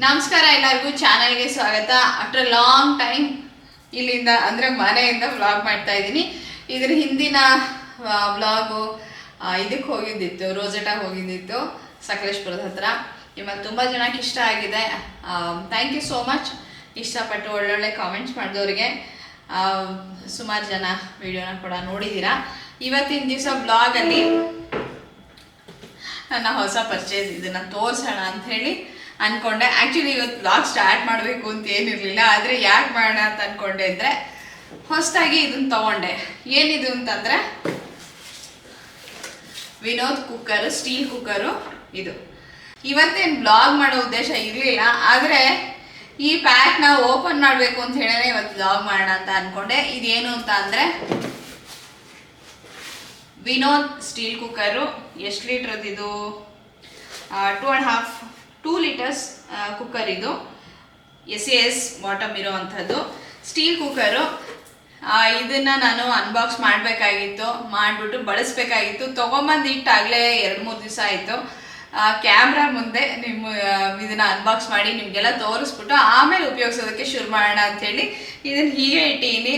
ನಮಸ್ಕಾರ ಎಲ್ಲರಿಗೂ ಚಾನಲ್ಗೆ ಸ್ವಾಗತ. ಆಫ್ಟರ್ ಲಾಂಗ್ ಟೈಮ್ ಇಲ್ಲಿಂದ ಅಂದರೆ ಮನೆಯಿಂದ ವ್ಲಾಗ್ ಮಾಡ್ತಾ ಇದ್ದೀನಿ. ಇದ್ರ ಹಿಂದಿನ ವ್ಲಾಗು ಇದಕ್ಕೆ ಹೋಗಿದ್ದಿತ್ತು, ರೋಜೆಟಾಗಿ ಹೋಗಿದ್ದಿತ್ತು ಸಕಲೇಶ್ಪುರದ ಹತ್ರ. ನಿಮ್ಮಲ್ಲಿ ತುಂಬ ಜನಕ್ಕೆ ಇಷ್ಟ ಆಗಿದೆ. Thank you so much. ಇಷ್ಟಪಟ್ಟು ಒಳ್ಳೊಳ್ಳೆ ಕಾಮೆಂಟ್ಸ್ ಮಾಡಿದವ್ರಿಗೆ ಸುಮಾರು ಜನ ವಿಡಿಯೋನ ಕೂಡ ನೋಡಿದ್ದೀರಾ. ಇವತ್ತಿನ ದಿವಸ ಬ್ಲಾಗಲ್ಲಿ ನನ್ನ ಹೊಸ ಪರ್ಚೇಸ್ ಇದನ್ನು ತೋರಿಸೋಣ ಅಂಥೇಳಿ ಅಂದ್ಕೊಂಡೆ. ಆ್ಯಕ್ಚುಲಿ ಇವತ್ತು ಬ್ಲಾಗ್ ಸ್ಟಾರ್ಟ್ ಮಾಡಬೇಕು ಅಂತ ಏನಿರಲಿಲ್ಲ, ಆದರೆ ಯಾಕೆ ಮಾಡೋಣ ಅಂತ ಅಂದ್ಕೊಂಡೆ ಅಂದರೆ ಹೊಸದಾಗಿ ಇದನ್ನು ತೊಗೊಂಡೆ. ಏನಿದು ಅಂತಂದರೆ ವಿನೋದ್ ಕುಕ್ಕರು, ಸ್ಟೀಲ್ ಕುಕ್ಕರು ಇದು. ಇವತ್ತೇನು ಬ್ಲಾಗ್ ಮಾಡೋ ಉದ್ದೇಶ ಇರಲಿಲ್ಲ, ಆದರೆ ಈ ಪ್ಯಾಕ್ನ ಓಪನ್ ಮಾಡಬೇಕು ಅಂತ ಹೇಳೇ ಇವತ್ತು ಬ್ಲಾಗ್ ಮಾಡೋಣ ಅಂತ ಅಂದ್ಕೊಂಡೆ. ಇದೇನು ಅಂತ ಅಂದರೆ ವಿನೋದ್ ಸ್ಟೀಲ್ ಕುಕ್ಕರು. ಎಷ್ಟು ಲೀಟ್ರದ್ದು? 2 ಲೀಟರ್ಸ್ ಕುಕ್ಕರ್ ಇದು. SAS ಬಾಟಮ್ ಇರೋ ಅಂಥದ್ದು ಸ್ಟೀಲ್ ಕುಕ್ಕರು. ಇದನ್ನು ನಾನು ಅನ್ಬಾಕ್ಸ್ ಮಾಡಬೇಕಾಗಿತ್ತು, ಮಾಡಿಬಿಟ್ಟು ಬಳಸಬೇಕಾಗಿತ್ತು. ತೊಗೊಂಬಂದು ಇಟ್ಟಾಗಲೇ 2-3 ದಿವಸ ಆಯಿತು. ಕ್ಯಾಮ್ರಾ ಮುಂದೆ ಇದನ್ನು ಅನ್ಬಾಕ್ಸ್ ಮಾಡಿ ನಿಮಗೆಲ್ಲ ತೋರಿಸ್ಬಿಟ್ಟು ಆಮೇಲೆ ಉಪಯೋಗಿಸೋದಕ್ಕೆ ಶುರು ಮಾಡೋಣ ಅಂಥೇಳಿ ಇದನ್ನು ಹೀಗೆ ಇಟ್ಟೀನಿ.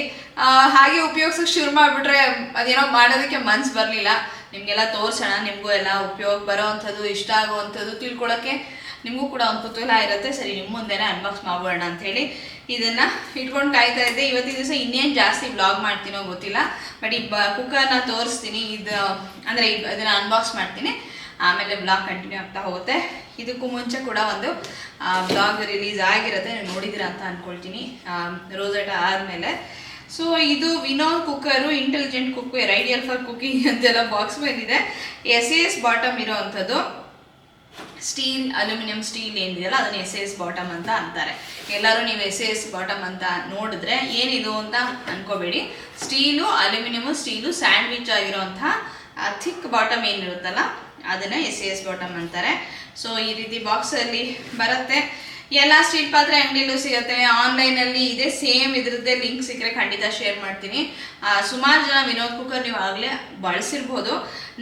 ಹಾಗೆ ಉಪಯೋಗಿಸೋಕೆ ಶುರು ಮಾಡಿಬಿಟ್ರೆ ಅದೇನೋ ಮಾಡೋದಕ್ಕೆ ಮನ್ಸು ಬರಲಿಲ್ಲ. ನಿಮಗೆಲ್ಲ ತೋರಿಸೋಣ, ನಿಮಗೂ ಎಲ್ಲ ಉಪಯೋಗ ಬರೋ ಅಂಥದ್ದು, ಇಷ್ಟ ಆಗುವಂಥದ್ದು ತಿಳ್ಕೊಳ್ಳೋಕ್ಕೆ ನಿಮಗೂ ಕೂಡ ಒಂದು ಕುತೂಹಲ ಇರುತ್ತೆ. ಸರಿ, ನಿಮ್ಮ ಮುಂದೆನೇ ಅನ್ಬಾಕ್ಸ್ ಮಾಡೋಣ ಅಂಥೇಳಿ ಇದನ್ನು ಇಟ್ಕೊಂಡು ಕಾಯ್ತಾ ಇದ್ದೆ. ಇವತ್ತಿನ ದಿವಸ ಇನ್ನೇನು ಜಾಸ್ತಿ ಬ್ಲಾಗ್ ಮಾಡ್ತೀನೋ ಗೊತ್ತಿಲ್ಲ, ಬಟ್ ಈ ಕುಕ್ಕರ್ನ ತೋರಿಸ್ತೀನಿ. ಇದು ಅಂದರೆ ಅದನ್ನು ಅನ್ಬಾಕ್ಸ್ ಮಾಡ್ತೀನಿ, ಆಮೇಲೆ ಬ್ಲಾಗ್ ಕಂಟಿನ್ಯೂ ಆಗ್ತಾ ಹೋಗುತ್ತೆ. ಇದಕ್ಕೂ ಮುಂಚೆ ಕೂಡ ಒಂದು ಬ್ಲಾಗ್ ರಿಲೀಸ್ ಆಗಿರುತ್ತೆ, ನೀವು ನೋಡಿದ್ದೀರಾ ಅಂತ ಅಂದ್ಕೊಳ್ತೀನಿ, ರೋಜೆಟಾ ಆದಮೇಲೆ. ಸೊ ಇದು Vinod cooker, intelligent cooker, ideal for cooking ಅಂತೆಲ್ಲ ಬಾಕ್ಸ್ ಬಂದಿದೆ. SAS ಬಾಟಮ್ ಇರೋ ಅಂಥದ್ದು. ಸ್ಟೀಲ್, ಅಲ್ಯೂಮಿನಿಯಂ ಸ್ಟೀಲ್ ಏನಿದೆಯಲ್ಲ ಅದನ್ನು SAS ಬಾಟಮ್ ಅಂತ ಅಂತಾರೆ. ಎಲ್ಲರೂ ನೀವು SAS ಬಾಟಮ್ ಅಂತ ನೋಡಿದ್ರೆ ಏನಿದು ಅಂತ ಅನ್ಕೋಬೇಡಿ. ಸ್ಟೀಲು, ಅಲ್ಯೂಮಿನಿಯಮು, ಸ್ಟೀಲು ಸ್ಯಾಂಡ್ವಿಚ್ ಆಗಿರೋಂಥ ಥಿಕ್ ಬಾಟಮ್ ಏನಿರುತ್ತಲ್ಲ ಅದನ್ನು SAS ಬಾಟಮ್ ಅಂತಾರೆ. ಸೊ ಈ ರೀತಿ ಬಾಕ್ಸಲ್ಲಿ ಬರುತ್ತೆ. ಎಲ್ಲ ಸ್ಟೀಲ್ ಪಾತ್ರೆ ಅಂಗಡಿಲೂ ಸಿಗುತ್ತೆ, ಆನ್ಲೈನಲ್ಲಿ ಇದೆ. ಸೇಮ್ ಇದ್ರದ್ದೇ ಲಿಂಕ್ ಸಿಕ್ಕರೆ ಖಂಡಿತ ಶೇರ್ ಮಾಡ್ತೀನಿ. ಸುಮಾರು ಜನ ವಿನೋದ್ ಕುಕ್ಕರ್ ನೀವು ಆಗಲೇ ಬಳಸಿರ್ಬೋದು.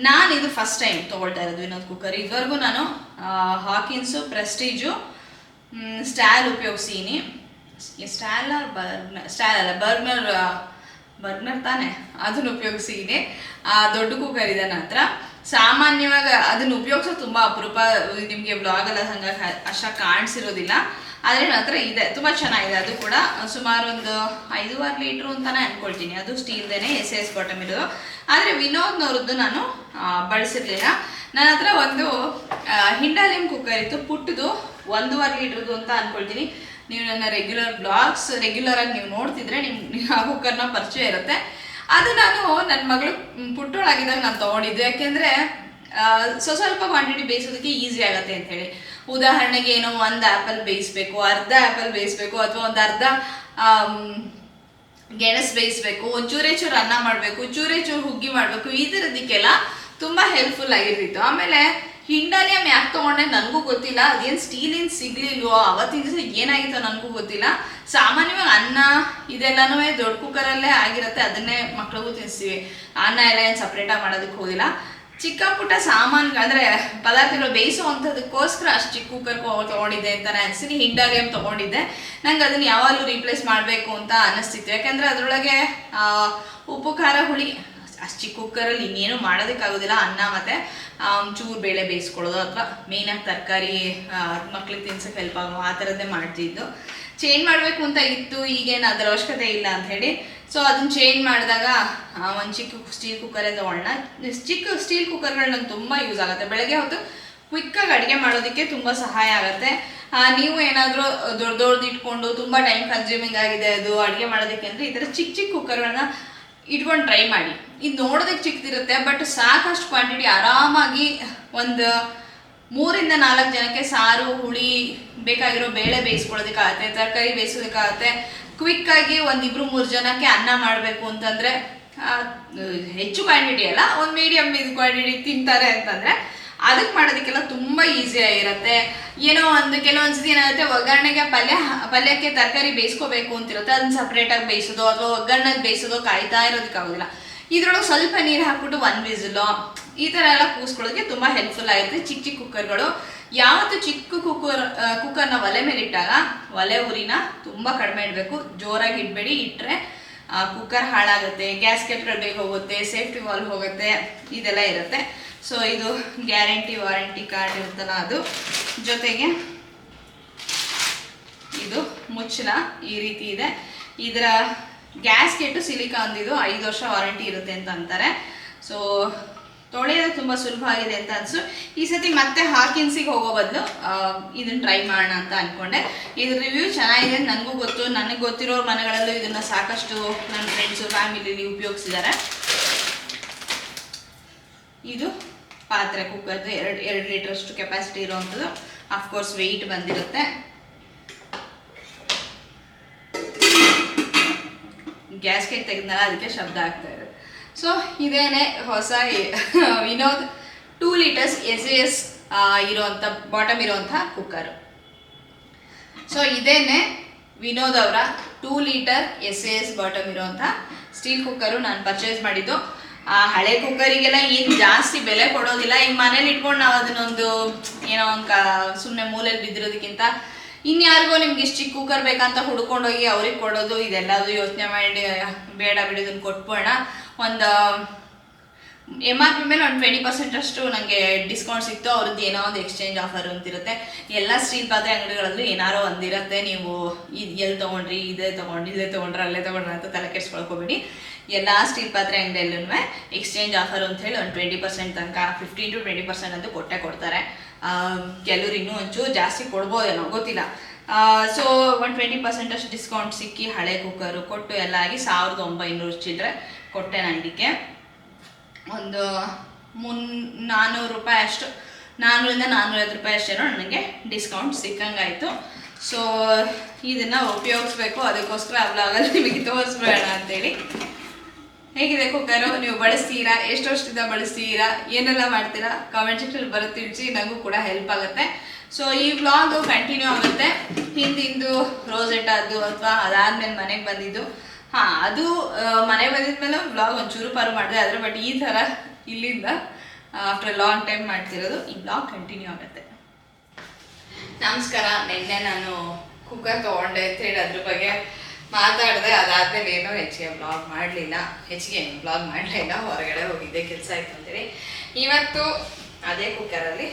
ನಾನು ಇದು ಫಸ್ಟ್ ಟೈಮ್ ತೊಗೊಳ್ತಾ ಇರೋದು ವಿನೋದ್ ಕುಕ್ಕರ್. ಇದುವರೆಗೂ ನಾನು ಹಾಕಿನ್ಸು, ಪ್ರೆಸ್ಟೀಜು, ಸ್ಟ್ಯಾಲ್ ಉಪಯೋಗಿಸೀನಿ. ಸ್ಟ್ಯಾಲ್ ಅಲ್ಲ, ಬರ್ಗ್ನರ್ ತಾನೆ, ಅದನ್ನು ಉಪಯೋಗಿಸೀನಿ. ದೊಡ್ಡ ಕುಕ್ಕರ್ ಇದೆ ನನ್ನ ಹತ್ರ. ಸಾಮಾನ್ಯವಾಗಿ ಅದನ್ನು ಉಪಯೋಗಿಸೋದು ತುಂಬ ಅಪರೂಪ, ನಿಮಗೆ ಬ್ಲಾಗಲ್ಲ ಹಂಗೆ ಅಷ್ಟಾಗಿ ಕಾಣಿಸಿರೋದಿಲ್ಲ. ಆದರೆ ನನ್ನ ಹತ್ರ ಇದೆ, ತುಂಬ ಚೆನ್ನಾಗಿದೆ. ಅದು ಕೂಡ ಸುಮಾರು ಒಂದು 5-6 ಲೀಟ್ರು ಅಂತಲೇ ಅಂದ್ಕೊಳ್ತೀನಿ. ಅದು ಸ್ಟೀಲ್ದೇನೆ, SAS ಬಾಟಮ್ ಇರೋದು. ಆದರೆ ವಿನೋದ್ನವ್ರದ್ದು ನಾನು ಬಳಸಿರ್ಲಿಲ್ಲ. ನನ್ನ ಹತ್ರ ಒಂದು ಹಿಂಡಾಲಿಯಂ ಕುಕ್ಕರ್ ಇತ್ತು, ಪುಟ್ಟದು, 1.5 ಲೀಟ್ರದ್ದು ಅಂತ ಅಂದ್ಕೊಳ್ತೀನಿ. ನೀವು ನನ್ನ ರೆಗ್ಯುಲರಾಗಿ ನೀವು ನೋಡ್ತಿದ್ರೆ ನಿಮ್ಗೆ ಆ ಕುಕ್ಕರ್ನ ಪರಿಚಯ ಇರುತ್ತೆ. ಅದು ನಾನು ನನ್ನ ಮಗಳು ಪುಟ್ಟೋಳಾಗಿದ್ದಾಗ ನಾನು ತೊಗೊಂಡಿದ್ದೆ. ಯಾಕೆಂದರೆ ಸ್ವಲ್ಪ ಕ್ವಾಂಟಿಟಿ ಬೇಯಿಸೋದಕ್ಕೆ ಈಸಿ ಆಗುತ್ತೆ ಅಂಥೇಳಿ. ಉದಾಹರಣೆಗೆ ಏನೋ 1 ಆ್ಯಪಲ್ ಬೇಯಿಸಬೇಕು, ಅರ್ಧ ಆ್ಯಪಲ್ ಬೇಯಿಸಬೇಕು, ಅಥವಾ ಒಂದು ಅರ್ಧ ಗೆಣಸು ಬೇಯಿಸಬೇಕು, ಒಂದು ಚೂರೇ ಚೂರು ಅನ್ನ ಮಾಡಬೇಕು, ಚೂರೇ ಚೂರು ಹುಗ್ಗಿ ಮಾಡಬೇಕು, ಈ ಥರದಕ್ಕೆಲ್ಲ ತುಂಬ ಹೆಲ್ಪ್ಫುಲ್ ಆಗಿರ್ತಿತ್ತು. ಆಮೇಲೆ ಹಿಂಡಾಲಿಯಂ ಯಾಕೆ ತೊಗೊಂಡೆ ನನಗೂ ಗೊತ್ತಿಲ್ಲ. ಅದೇನು ಸ್ಟೀಲಿನ ಸಿಗ್ಲಿಲ್ವೋ, ಅವತ್ತಿನ ದಿವಸ ಏನಾಗಿತ್ತೋ ನನಗೂ ಗೊತ್ತಿಲ್ಲ. ಸಾಮಾನ್ಯವಾಗಿ ಅನ್ನ ಇದೆಲ್ಲನೂ ದೊಡ್ಡ ಕುಕ್ಕರಲ್ಲೇ ಆಗಿರುತ್ತೆ, ಅದನ್ನೇ ಮಕ್ಳಿಗೂ ತಿನ್ನಿಸ್ತೀವಿ. ಅನ್ನ ಎಲ್ಲ ಏನು ಸಪ್ರೇಟಾಗಿ ಮಾಡೋದಕ್ಕೆ ಹೋಗಿಲ್ಲ. ಚಿಕ್ಕ ಪುಟ್ಟ ಸಾಮಾನು ಅಂದರೆ ಪದಾರ್ಥಗಳು ಬೇಯಿಸೋ ಅಂಥದಕ್ಕೋಸ್ಕರ ಅಷ್ಟು ಚಿಕ್ಕ ಕುಕ್ಕರ್ ತೊಗೊಂಡಿದ್ದೆ ಅಂತಲೇ ಅನಿಸ್ತೀನಿ. ಹಿಂಡಾಲಿಯಂ ತೊಗೊಂಡಿದ್ದೆ. ನಂಗೆ ಅದನ್ನು ಯಾವಾಗಲೂ ರೀಪ್ಲೇಸ್ ಮಾಡಬೇಕು ಅಂತ ಅನ್ನಿಸ್ತಿತ್ತು. ಯಾಕೆಂದರೆ ಅದರೊಳಗೆ ಉಪ್ಪು, ಖಾರ, ಹುಳಿ ಅಷ್ಟು ಚಿಕ್ಕ ಕುಕ್ಕರಲ್ಲಿ ಇನ್ನೇನು ಮಾಡೋದಕ್ಕಾಗೋದಿಲ್ಲ. ಅನ್ನ ಮತ್ತು ಚೂರು ಬೇಳೆ ಬೇಯಿಸ್ಕೊಳ್ಳೋದು, ಅಥವಾ ಮೇಯ್ನಾಗಿ ತರಕಾರಿ ಮಕ್ಳಿಗೆ ತಿನ್ಸೋಕ್ಕೆ ಹೆಲ್ಪ್ ಆಗೋ ಆ ಥರದ್ದೇ ಮಾಡ್ತಿದ್ದು. ಚೇಂಜ್ ಮಾಡಬೇಕು ಅಂತ ಇತ್ತು, ಈಗೇನು ಅದರ ಅವಶ್ಯಕತೆ ಇಲ್ಲ ಅಂಥೇಳಿ. ಸೊ ಅದನ್ನು ಚೇಂಜ್ ಮಾಡಿದಾಗ ಒಂದು ಚಿಕ್ಕ ಸ್ಟೀಲ್ ಕುಕ್ಕರೇ ತೊಗೊಳ್ಳೋಣ. ಚಿಕ್ಕ ಸ್ಟೀಲ್ ಕುಕ್ಕರ್ಗಳು ನಂಗೆ ತುಂಬ ಯೂಸ್ ಆಗುತ್ತೆ. ಬೆಳಗ್ಗೆ ಹೊತ್ತು ಕ್ವಿಕ್ಕಾಗಿ ಅಡುಗೆ ಮಾಡೋದಕ್ಕೆ ತುಂಬ ಸಹಾಯ ಆಗುತ್ತೆ. ನೀವು ಏನಾದರೂ ದೊಡ್ಡದು ಇಟ್ಕೊಂಡು ತುಂಬ ಟೈಮ್ ಕನ್ಸ್ಯೂಮಿಂಗ್ ಆಗಿದೆ ಅದು ಅಡುಗೆ ಮಾಡೋದಕ್ಕೆ ಅಂದರೆ ಈ ಥರ ಚಿಕ್ಕ ಚಿಕ್ಕ ಕುಕ್ಕರ್ಗಳನ್ನ ಇಟ್ಕೊಂಡು ಟ್ರೈ ಮಾಡಿ. ಇದು ನೋಡೋದಕ್ಕೆ ಚಿಕ್ಕದಿರುತ್ತೆ, ಬಟ್ ಸಾಕಷ್ಟು ಕ್ವಾಂಟಿಟಿ ಆರಾಮಾಗಿ ಒಂದು 3-4 ಜನಕ್ಕೆ ಸಾರು, ಹುಳಿ, ಬೇಕಾಗಿರೋ ಬೇಳೆ ಬೇಯಿಸ್ಕೊಳ್ಳೋದಕ್ಕಾಗತ್ತೆ, ತರಕಾರಿ ಬೇಯಿಸೋದಕ್ಕಾಗತ್ತೆ. ಕ್ವಿಕ್ಕಾಗಿ 1-2-3 ಜನಕ್ಕೆ ಅನ್ನ ಮಾಡಬೇಕು ಅಂತಂದರೆ, ಹೆಚ್ಚು ಕ್ವಾಂಟಿಟಿ ಅಲ್ಲ, ಒಂದು ಮೀಡಿಯಮ್ ಇದು ಕ್ವಾಂಟಿಟಿ ತಿಂತಾರೆ ಅಂತಂದರೆ ಅದಕ್ಕೆ ಮಾಡೋದಕ್ಕೆಲ್ಲ ತುಂಬ ಈಸಿಯಾಗಿರುತ್ತೆ. ಏನೋ ಒಂದು ಕೆಲವೊಂದ್ಸತಿ ಏನಾಗುತ್ತೆ, ಒಗ್ಗರಣೆಗೆ ಪಲ್ಯಕ್ಕೆ ತರಕಾರಿ ಬೇಯಿಸ್ಕೋಬೇಕು ಅಂತಿರುತ್ತೆ, ಅದನ್ನ ಸಪ್ರೇಟಾಗಿ ಬೇಯಿಸೋದು ಅಥವಾ ಒಗ್ಗರಣೆಗೆ ಬೇಯಿಸೋದು ಕಾಯ್ತಾ ಇರೋದಕ್ಕಾಗೋದಿಲ್ಲ. ಇದ್ರೊಳಗೆ ಸ್ವಲ್ಪ ನೀರು ಹಾಕ್ಬಿಟ್ಟು 1 ವಿಸಿಲು ಈ ಥರ ಎಲ್ಲ ಕೂಸ್ಕೊಳ್ಳೋದಕ್ಕೆ ತುಂಬ ಹೆಲ್ಪ್ಫುಲ್ ಆಗುತ್ತೆ ಚಿಕ್ಕ ಚಿಕ್ಕ ಕುಕ್ಕರ್ಗಳು. ಯಾವತ್ತು ಚಿಕ್ಕ ಕುಕ್ಕರ್ನ ಒಲೆ ಮೇಲೆ ಇಟ್ಟಾಗ ಒಲೆ ಉರಿನ ತುಂಬ ಕಡಿಮೆ ಇಡಬೇಕು, ಜೋರಾಗಿ ಇಡಬೇಡಿ. ಇಟ್ಟರೆ ಕುಕ್ಕರ್ ಹಾಳಾಗುತ್ತೆ, ಗ್ಯಾಸ್ಕೆಟ್ಗಳು ಬೇಗ ಹೋಗುತ್ತೆ, ಸೇಫ್ಟಿ ವಾಲ್ ಹೋಗುತ್ತೆ, ಇದೆಲ್ಲ ಇರುತ್ತೆ. ಸೊ ಇದು ಗ್ಯಾರಂಟಿ ವಾರಂಟಿ ಕಾರ್ಡ್ ಇರುತ್ತಲ್ಲ ಅದು. ಜೊತೆಗೆ ಇದು ಮುಚ್ಚಳ ಈ ರೀತಿ ಇದೆ. ಇದರ ಗ್ಯಾಸ್ಕೆಟು ಸಿಲಿಕಾನ್ದಿದು 5 ವರ್ಷ ವಾರಂಟಿ ಇರುತ್ತೆ ಅಂತ ಅಂತಾರೆ. ಸೊ ತೊಳೆಯೋದು ತುಂಬ ಸುಲಭ ಆಗಿದೆ ಅಂತ ಅನ್ಸು. ಈ ಸತಿ ಮತ್ತೆ ಹಾಕಿನ್ಸಿಗೆ ಹೋಗೋ ಬದಲು ಇದನ್ನು ಟ್ರೈ ಮಾಡೋಣ ಅಂತ ಅಂದ್ಕೊಂಡೆ. ಇದ್ರ ರಿವ್ಯೂ ಚೆನ್ನಾಗಿದೆ, ನನಗೂ ಗೊತ್ತು. ನನಗೆ ಗೊತ್ತಿರೋರ ಮನೆಗಳಲ್ಲೂ ಇದನ್ನು ಸಾಕಷ್ಟು ನನ್ನ ಫ್ರೆಂಡ್ಸು ಫ್ಯಾಮಿಲಿಲಿ ಉಪಯೋಗಿಸಿದ್ದಾರೆ. ಇದು ಪಾತ್ರೆ ಕುಕ್ಕರ್ದು 2 ಲೀಟ್ರಷ್ಟು ಕೆಪಾಸಿಟಿ ಇರೋವಂಥದ್ದು. ಅಫ್ಕೋರ್ಸ್ ವೆಯ್ಟ್ ಬಂದಿರುತ್ತೆ. ಗ್ಯಾಸ್ಕೆಟ್ ತೆಗೆದ್ನಲ್ಲ ಅದಕ್ಕೆ ಶಬ್ದ ಆಗ್ತಾ ಇದೆ. ಸೊ ಇದೇನೆ ಹೊಸ ವಿನೋದ್ 2 ಲೀಟರ್ಸ್ SAS ಇರೋವಂಥ ಬಾಟಮ್ ಇರೋವಂಥ ಕುಕ್ಕರು. ಸೊ ಇದೇನೆ ವಿನೋದ್ ಅವರ 2 ಲೀಟರ್ SAS ಬಾಟಮ್ ಇರೋವಂಥ ಸ್ಟೀಲ್ ಕುಕ್ಕರು ನಾನು ಪರ್ಚೇಸ್ ಮಾಡಿದ್ದು. ಹಳೆ ಕುಕ್ಕರಿಗೆಲ್ಲ ಏನು ಜಾಸ್ತಿ ಬೆಲೆ ಕೊಡೋದಿಲ್ಲ. ಈಗ ಮನೇಲಿ ಇಟ್ಕೊಂಡು ನಾವು ಅದನ್ನೊಂದು ಏನೋ ಒಂದು ಸುಮ್ಮನೆ ಮೂಲೆಯಲ್ಲಿ ಬಿದ್ದಿರೋದಕ್ಕಿಂತ ಇನ್ಯಾರಿಗೋ ನಿಮ್ಗೆ ಇಷ್ಟು ಚಿಕ್ಕ ಕುಕ್ಕರ್ ಬೇಕಂತ ಹುಡ್ಕೊಂಡೋಗಿ ಅವ್ರಿಗೆ ಕೊಡೋದು, ಇದೆಲ್ಲದು ಯೋಚನೆ ಮಾಡಿ ಬೇಡ ಬಿಡೋದನ್ನು ಕೊಟ್ಬೋಣ. ಒಂದು MRP ಮೇಲೆ ಒಂದು 20% ಅಷ್ಟು ನನಗೆ ಡಿಸ್ಕೌಂಟ್ ಸಿಕ್ತು. ಅವ್ರದ್ದು ಏನೋ ಒಂದು ಎಕ್ಸ್ಚೇಂಜ್ ಆಫರ್ ಅಂತಿರುತ್ತೆ. ಎಲ್ಲ ಸ್ಟೀಲ್ ಪಾತ್ರೆ ಅಂಗಡಿಗಳಲ್ಲೂ ಏನಾರೋ ಒಂದಿರುತ್ತೆ. ನೀವು ಇದು ಎಲ್ಲಿ ತೊಗೊಂಡ್ರಿ, ಇದೇ ತೊಗೊಂಡ್ರೆ ಅಲ್ಲೇ ತೊಗೊಂಡ್ರೆ ಅಂತ ತಲೆ ಕೆಡ್ಸ್ಕೊಳ್ಕೋಬೇಡಿ. ಎಲ್ಲ ಸ್ಟೀಲ್ ಪಾತ್ರೆ ಅಂಗಡಿಯಲ್ಲೂ ಎಕ್ಸ್ಚೇಂಜ್ ಆಫರ್ ಅಂತ ಹೇಳಿ ಒಂದು 20% ತನಕ 15 to 20% ಅಂತೂ ಕೊಡ್ತಾರೆ. ಕೆಲವ್ರು ಇನ್ನೂ ಒಂಚೂರು ಜಾಸ್ತಿ ಕೊಡ್ಬೋದೇನೋ ಗೊತ್ತಿಲ್ಲ. ಸೊ ಒಂದು 20% ಅಷ್ಟು ಡಿಸ್ಕೌಂಟ್ ಸಿಕ್ಕಿ ಹಳೆ ಕುಕ್ಕರು ಕೊಟ್ಟು ಎಲ್ಲ ಆಗಿ 1900 ಚಿಲ್ಲರೆ ಕೊಟ್ಟೆ. ನಾನು ಇದಕ್ಕೆ ಒಂದು 400 ರೂಪಾಯಿ ಅಷ್ಟು, 400 ಇಂದ 450 ರೂಪಾಯಿ ಅಷ್ಟೇನೋ ನನಗೆ ಡಿಸ್ಕೌಂಟ್ ಸಿಕ್ಕಂಗಾಯಿತು. ಸೊ ಇದನ್ನು ಉಪಯೋಗಿಸ್ಬೇಕು, ಅದಕ್ಕೋಸ್ಕರ ವ್ಲಾಗಲ್ಲಿ ನಿಮಗೆ ತೋರಿಸ್ಬೇಡ ಅಂತೇಳಿ. ಹೇಗಿದೆ ಕುಕ್ಕರು? ನೀವು ಬಳಸ್ತೀರಾ? ಎಷ್ಟು ವರ್ಷದಿಂದ ಬಳಸ್ತೀರಾ? ಏನೆಲ್ಲ ಮಾಡ್ತೀರಾ? ಕಾಮೆಂಟ್ ಸೆಕ್ಷನ್ ಬರೋ ತಿಳಿಸಿ, ನನಗೂ ಕೂಡ ಹೆಲ್ಪ್ ಆಗುತ್ತೆ. ಸೊ ಈ ವ್ಲಾಗು ಕಂಟಿನ್ಯೂ ಆಗುತ್ತೆ. ಹಿಂದಿಂದು ರೋಸೆಟ್ ಅದು ಅಥವಾ ಅದಾದ್ಮೇಲೆ ಮನೆಗೆ ಬಂದಿದ್ದು, ಅದು ಮನೆಗೆ ಬಂದಿದ್ಮೇಲೆ ವ್ಲಾಗ್ ಒಂಚೂರು ಪಾರು ಮಾಡಿದೆ ಆದರೆ, ಬಟ್ ಈ ಥರ ಇಲ್ಲಿಂದ ಆಫ್ಟರ್ ಲಾಂಗ್ ಟೈಮ್ ಮಾಡ್ತಿರೋದು. ಈ ವ್ಲಾಗ್ ಕಂಟಿನ್ಯೂ ಆಗುತ್ತೆ. ನಮಸ್ಕಾರ. ನಿನ್ನೆ ನಾನು ಕುಕ್ಕರ್ ತೊಗೊಂಡೆ ಅಂತೇಳಿ ಅದ್ರ ಬಗ್ಗೆ ಮಾತಾಡಿದೆ. ಅದಾದ್ಮೇಲೆ ಏನೋ ಹೆಚ್ಚಿಗೆ ವ್ಲಾಗ್ ಮಾಡಲಿಲ್ಲ. ಹೊರಗಡೆ ಹೋಗಿದ್ದೆ, ಕೆಲಸ ಆಯ್ತು ಅಂತೇಳಿ. ಇವತ್ತು ಅದೇ ಕುಕ್ಕರಲ್ಲಿ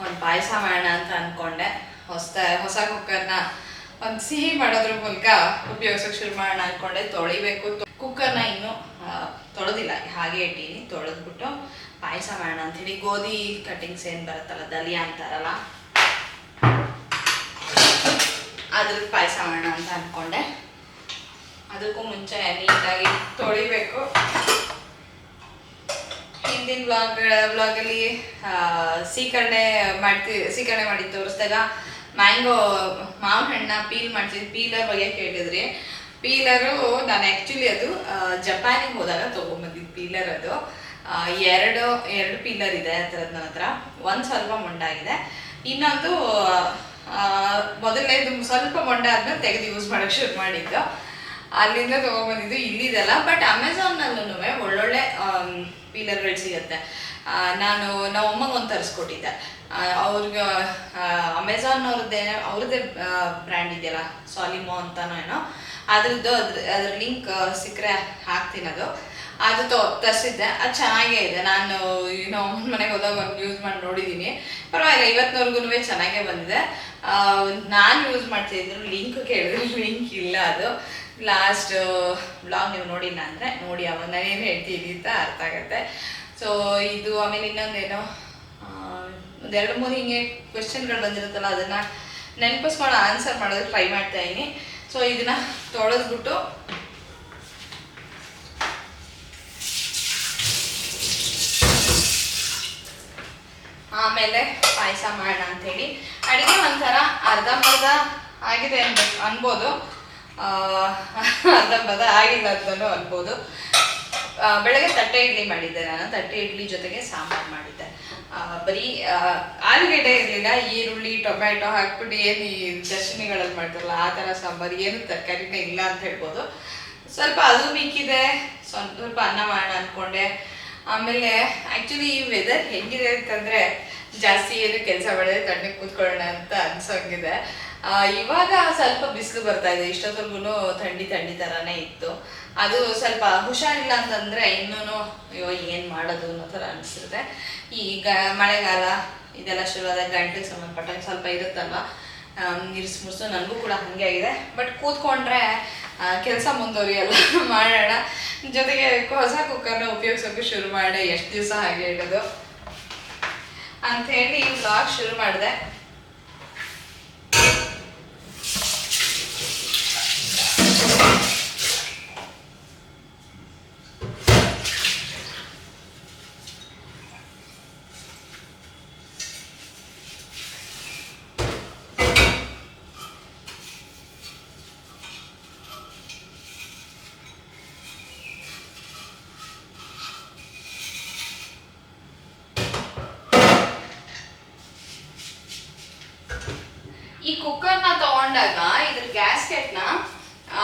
ಒಂದು ಪಾಯಸ ಮಾಡೋಣ ಅಂತ ಅಂದ್ಕೊಂಡೆ. ಹೊಸ ಕುಕ್ಕರ್ನ ಒಂದು ಸಿಹಿ ಮಾಡೋದ್ರ ಮೂಲಕ ಉಪಯೋಗಿಸೋಕೆ ಶುರು ಮಾಡೋಣ ಅಂದ್ಕೊಂಡೆ. ತೊಳಿಬೇಕು. ಕುಕ್ಕರ್ನ ಇನ್ನೂ ತೊಳೆದಿಲ್ಲ, ಹಾಗೆ ಇಟ್ಟೀನಿ. ತೊಳೆದ್ಬಿಟ್ಟು ಪಾಯಸ ಮಾಡೋಣ ಅಂಥೇಳಿ. ಗೋಧಿ ಕಟ್ಟಿಂಗ್ಸ್ ಏನು ಬರುತ್ತಲ್ಲ, ದಲಿಯಾ ಅಂತಾರಲ್ಲ, ಅದ್ರದ್ದು ಪಾಯಸ ಮಾಡೋಣ ಅಂತ ಅಂದ್ಕೊಂಡೆ. ಅದಕ್ಕೂ ಮುಂಚೆ ನೀಟಾಗಿ ತೊಳಿಬೇಕು. ಹಿಂದಿನ ವ್ಲಾಗಲ್ಲಿ ಸೀಕರಣೆ ಮಾಡಿ ತೋರಿಸಿದಾಗ ಮ್ಯಾಂಗೋ ಮಾವಿನ ಹಣ್ಣನ್ನ ಪೀಲ್ ಮಾಡ್ತಿದ್ವಿ. ಪೀಲರ್ ಬಗ್ಗೆ ಕೇಳಿದ್ರಿ. ಪೀಲರು ನಾನು ಆ್ಯಕ್ಚುಲಿ ಅದು ಜಪಾನಿಗೆ ಹೋದಾಗ ತೊಗೊಂಬಂದಿದ್ದು ಪೀಲರ್. ಅದು ಎರಡು ಪೀಲರ್ ಇದೆ ಆ ಥರದ್ದು ನನ್ನ ಹತ್ರ. ಒಂದು ಸ್ವಲ್ಪ ಮೊಂಡಾಗಿದೆ, ಇನ್ನೊಂದು ಮೊದಲನೇದು ಸ್ವಲ್ಪ ಮೊಂಡ ಆದ್ಮೇಲೆ ತೆಗೆದು ಯೂಸ್ ಮಾಡೋಕ್ಕೆ ಶುರು ಮಾಡಿದ್ದು. ಅಲ್ಲಿಂದ ತೊಗೊಂಬಂದಿದ್ದು. ಇಲ್ಲಿದೆಲ್ಲ ಬಟ್ ಅಮೆಝಾನ್ನಲ್ಲೂ ಒಳ್ಳೊಳ್ಳೆ ಪೀಲರ್ಗಳು ಸಿಗುತ್ತೆ. ನಮ್ಮ ಅಮ್ಮಂಗೆ ಒಂದು ತರಿಸ್ಕೊಟ್ಟಿದ್ದೆ. ಅವ್ರಿಗೆ ಅಮೆಝಾನ್ ಅವ್ರದ್ದೇ ಬ್ರ್ಯಾಂಡ್ ಇದೆಯಲ್ಲ, ಸಾಲಿಮೋ ಅಂತನೋ ಏನೋ, ಅದ್ರ ಲಿಂಕ್ ಸಿಕ್ಕರೆ ಹಾಕ್ತೀನಿ. ಅದು ತರಿಸಿದ್ದೆ. ಅದು ಚೆನ್ನಾಗೇ ಇದೆ. ನಾನು ಮನೆಗೆ ಹೋದಾಗ ಒಂದು ಯೂಸ್ ಮಾಡಿ ನೋಡಿದ್ದೀನಿ. ಪರವಾಗಿಲ್ಲ, ಇವತ್ತಿನವರೆಗೂ ಚೆನ್ನಾಗೇ ಬಂದಿದೆ. ನಾನು ಯೂಸ್ ಮಾಡ್ತಿದ್ರು. ಲಿಂಕ್ ಕೇಳಿದ್ರೆ ಲಿಂಕ್ ಇಲ್ಲ. ಅದು ಲಾಸ್ಟ್ ವ್ಲಾಗ್ ನೀವು ನೋಡಿಲ್ಲ ಅಂದರೆ ನೋಡಿ, ಅವಾಗ ನಾನೇನು ಹೇಳ್ತೀನಿ ಅಂತ ಅರ್ಥ ಆಗುತ್ತೆ. ಸೊ ಇದು ಆಮೇಲೆ ಇನ್ನೊಂದೇನೋ 2-3 ಹಿಂಗೆ ಕ್ವೆಶ್ಚನ್ಗಳು ಬಂದಿರುತ್ತಲ್ಲ, ಅದನ್ನು ನೆನಪಿಸ್ಕೊಂಡು ಆನ್ಸರ್ ಮಾಡೋದಕ್ಕೆ ಟ್ರೈ ಮಾಡ್ತಾಯಿದ್ದೀನಿ. ಸೊ ಇದನ್ನು ತೊಳೆದ್ಬಿಟ್ಟು ಆಮೇಲೆ ಪಾಯಸ ಮಾಡೋಣ ಅಂಥೇಳಿ. ಅಡುಗೆ ಒಂಥರ ಅರ್ಧಂಬರ್ಧ ಆಗಿದೆ ಅನ್ಬೋದು, ಅರ್ಧಂಬರ್ಧ ಆಗಿಲ್ಲ ಅಂತಲೂ ಅನ್ಬೋದು. ಬೆಳಗ್ಗೆ ತಟ್ಟೆ ಇಡ್ಲಿ ಮಾಡಿದ್ದೆ ನಾನು. ತಟ್ಟೆ ಇಡ್ಲಿ ಜೊತೆಗೆ ಸಾಂಬಾರು ಮಾಡಿದ್ದೆ. ಬರೀ ಆಲೂಗೆಡ್ಡೆ ಇರಲಿಲ್ಲ, ಈರುಳ್ಳಿ ಟೊಮ್ಯಾಟೊ ಹಾಕ್ಬಿಟ್ಟು ಏನು ಈ ದರ್ಶನಿಗಳಲ್ಲಿ ಮಾಡ್ತಾರಲ್ಲ ಆ ಥರ ಸಾಂಬಾರು, ಏನು ತರಕಾರಿನೇ ಇಲ್ಲ ಅಂತ ಹೇಳ್ಬೋದು. ಸ್ವಲ್ಪ ಅದು ಮಿಕ್ಕಿದೆ. ಸ್ವಲ್ಪ ಅನ್ನ ಮಾಡೋಣ ಅಂದ್ಕೊಂಡೆ. ಆಮೇಲೆ ಆ್ಯಕ್ಚುಲಿ ಈ ವೆದರ್ ಹೇಗಿದೆ ಅಂತಂದರೆ ಜಾಸ್ತಿ ಏನು ಕೆಲಸ ಮಾಡಿದ್ರೆ ತಣ್ಣಗೆ ಕೂತ್ಕೊಳ್ಳೋಣ ಅಂತ ಅನ್ಸೋಂಗಿದೆ. ಇವಾಗ ಸ್ವಲ್ಪ ಬಿಸಿಲು ಬರ್ತಾ ಇದೆ, ಇಷ್ಟೊತ್ತವರೆಗೂ ಥಂಡಿ ಥಂಡಿ ಥರನೇ ಇತ್ತು. ಅದು ಸ್ವಲ್ಪ ಹುಷಾರಿಲ್ಲ ಅಂತಂದರೆ ಇನ್ನೂ ಅಯ್ಯೋ ಏನು ಮಾಡೋದು ಅನ್ನೋ ಥರ ಅನಿಸುತ್ತೆ. ಈಗ ಮಳೆಗಾಲ ಇದೆಲ್ಲ ಶುರುವಾದ ಗಂಟೆಗೆ ಸಂಬಂಧಪಟ್ಟಂಗೆ ಸ್ವಲ್ಪ ಇರುತ್ತಲ್ವ, ನೀರಿಸ್ ಮುರ್ಸು ನನಗೂ ಕೂಡ ಹಾಗೆ ಆಗಿದೆ. ಬಟ್ ಕೂತ್ಕೊಂಡ್ರೆ ಕೆಲಸ ಮುಂದುವರಿಯಲ್ಲ. ಮಾಡೋಣ, ಜೊತೆಗೆ ಹೊಸ ಕುಕ್ಕರ್ನ ಉಪಯೋಗಿಸೋಕೆ ಶುರು ಮಾಡಿ ಎಷ್ಟು ದಿವಸ ಹಾಗೆ ಇಡೋದು ಅಂಥೇಳಿ ವ್ಲಾಗ್ ಶುರು ಮಾಡಿದೆ. ಈ ಕುಕ್ಕರ್ನ ತಗೊಂಡಾಗ ಇದ್ರ ಗ್ಯಾಸ್ಕೆಟ್ನ